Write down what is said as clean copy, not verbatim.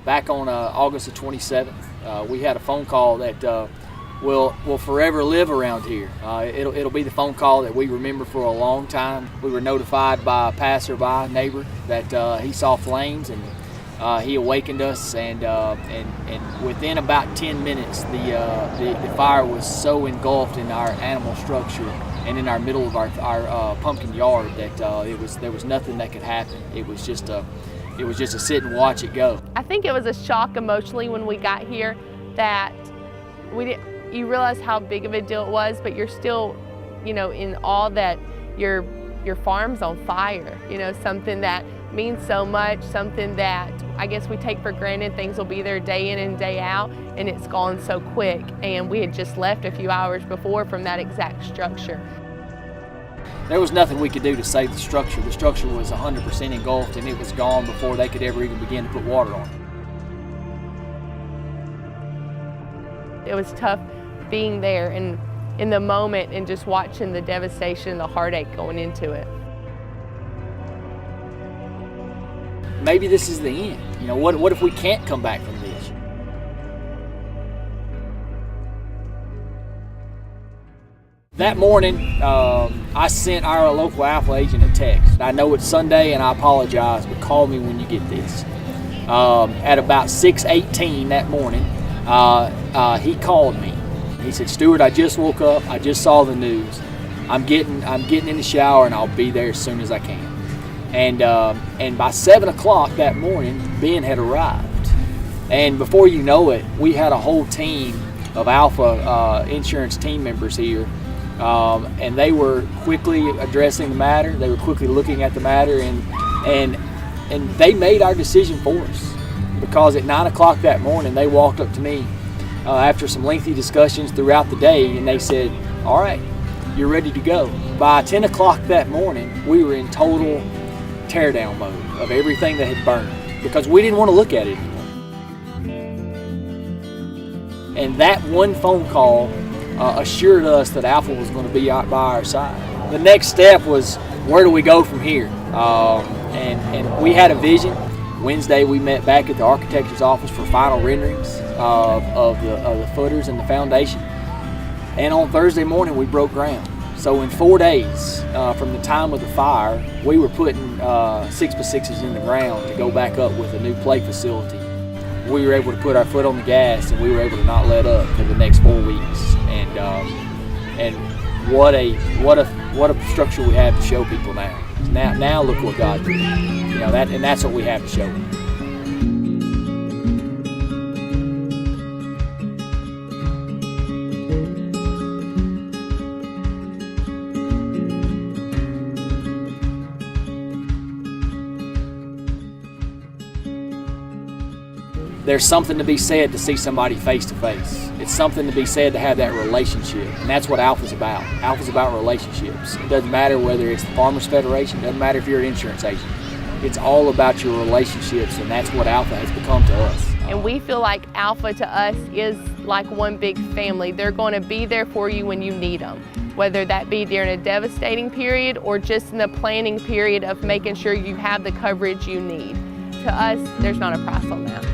back on August the 27th, we had a phone call that will forever live around here. It'll be the phone call that we remember for a long time. We were notified by a passerby neighbor that he saw flames, and he awakened us, and within about 10 minutes, the fire was so engulfed in our animal structure and in our middle of our pumpkin yard that there was nothing that could happen. It was just a sit and watch it go. I think it was a shock emotionally when we got here that you realize how big of a deal it was, but you're still, in awe that your farm's on fire. Something that means so much, something that I guess we take for granted. Things will be there day in and day out, and it's gone so quick. And we had just left a few hours before from that exact structure. There was nothing we could do to save the structure. The structure was 100% engulfed, and it was gone before they could ever even begin to put water on it. It was tough being there and in the moment and just watching the devastation and the heartache going into it. Maybe this is the end. What if we can't come back from this? That morning, I sent our local Alfa agent a text. I know it's Sunday and I apologize, but call me when you get this. At about 6:18 that morning, he called me. He said, "Stuart, I just woke up. I just saw the news. I'm getting in the shower and I'll be there as soon as I can." And by 7 o'clock that morning, Ben had arrived. And before you know it, we had a whole team of Alfa Insurance team members here. And they were quickly addressing the matter. They were quickly looking at the matter, and they made our decision for us. Because at 9 o'clock that morning, they walked up to me after some lengthy discussions throughout the day, and they said, "All right, you're ready to go." By 10 o'clock that morning, we were in total teardown mode of everything that had burned because we didn't want to look at it anymore. And that one phone call assured us that Alfa was going to be out by our side. The next step was, where do we go from here? And we had a vision. Wednesday we met back at the architect's office for final renderings of the footers and the foundation. And on Thursday morning we broke ground. So in 4 days from the time of the fire, we were putting 6x6s in the ground to go back up with a new play facility. We were able to put our foot on the gas, and we were able to not let up for the next 4 weeks. And what a structure we have to show people now. Now look what God did. And that's what we have to show them. There's something to be said to see somebody face to face. It's something to be said to have that relationship, and that's what Alfa's about. Alfa's about relationships. It doesn't matter whether it's the Farmers Federation, it doesn't matter if you're an insurance agent. It's all about your relationships, and that's what Alfa has become to us. And we feel like Alfa to us is like one big family. They're going to be there for you when you need them, whether that be during a devastating period or just in the planning period of making sure you have the coverage you need. To us, there's not a price on that.